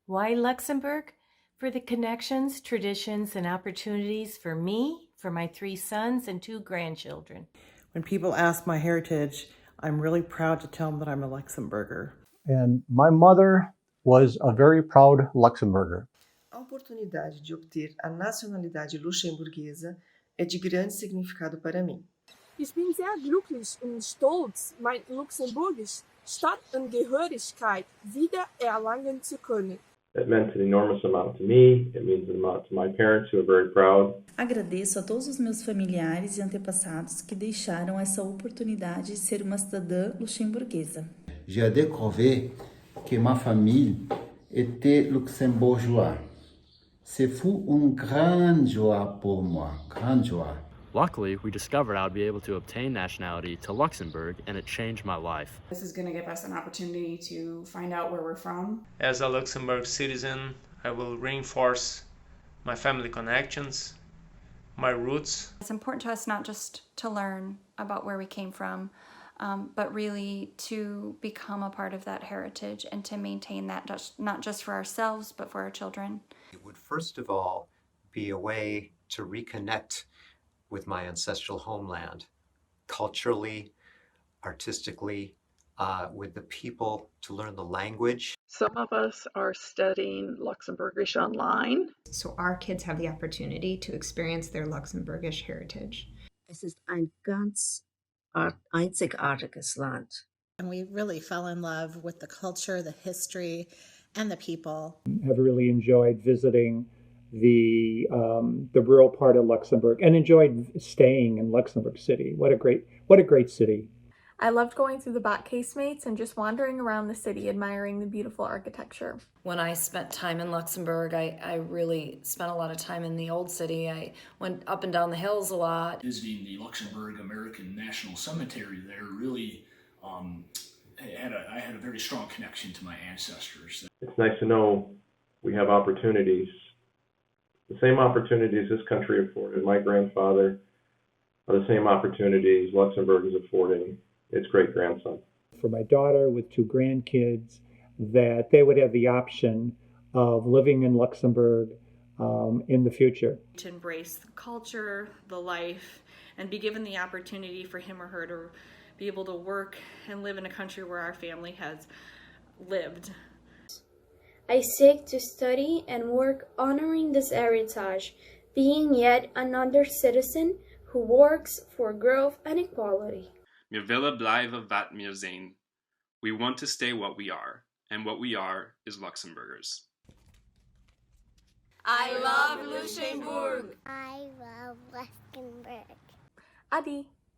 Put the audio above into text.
Why Luxembourg? For the connections, traditions, and opportunities for me, for my 3 sons, and 2 grandchildren. When people ask my heritage, I'm really proud to tell them that I'm a Luxembourger. And my mother was a very proud Luxembourger. A oportunidade de obter a nacionalidade luxemburguesa é de grande significado para mim. Ich bin sehr glücklich und stolz, meine luxemburgische Staatsangehörigkeit wieder erlangen zu können. It meant an enormous amount to me. It means an amount to my parents, who are very proud. Agradeço a todos os meus familiares e antepassados que deixaram essa oportunidade de ser uma cidadã luxemburguesa. J'ai découvert que ma famille était luxembourgeois. C'est fou une grande joie pour moi, grande joie. Luckily, we discovered I would be able to obtain nationality to Luxembourg, and it changed my life. This is going to give us an opportunity to find out where we're from. As a Luxembourg citizen, I will reinforce my family connections, my roots. It's important to us not just to learn about where we came from, but really to become a part of that heritage and to maintain that, not just for ourselves, but for our children. It would first of all be a way to reconnect with my ancestral homeland, culturally, artistically, with the people, to learn the language. Some of us are studying Luxembourgish online. So our kids have the opportunity to experience their Luxembourgish heritage. Es ist ein ganz einzigartiges Land. And we really fell in love with the culture, the history, and the people. Have really enjoyed visiting the rural part of Luxembourg and enjoyed staying in Luxembourg City. What a great city. I loved going through the back casemates and just wandering around the city, admiring the beautiful architecture. When I spent time in Luxembourg, I really spent a lot of time in the old city. I went up and down the hills a lot. Visiting the Luxembourg American National Cemetery there really I had a very strong connection to my ancestors. It's nice to know we have opportunities, the same opportunities this country afforded my grandfather, are the same opportunities Luxembourg is affording its great-grandson. For my daughter with 2 grandkids, that they would have the option of living in Luxembourg in the future. To embrace the culture, the life, and be given the opportunity for him or her to be able to work and live in a country where our family has lived. I seek to study and work honoring this heritage, being yet another citizen who works for growth and equality. Wir willen blijven wat wir zijn. We want to stay what we are, and what we are is Luxembourgers. I love Luxembourg. I love Luxembourg. Adi.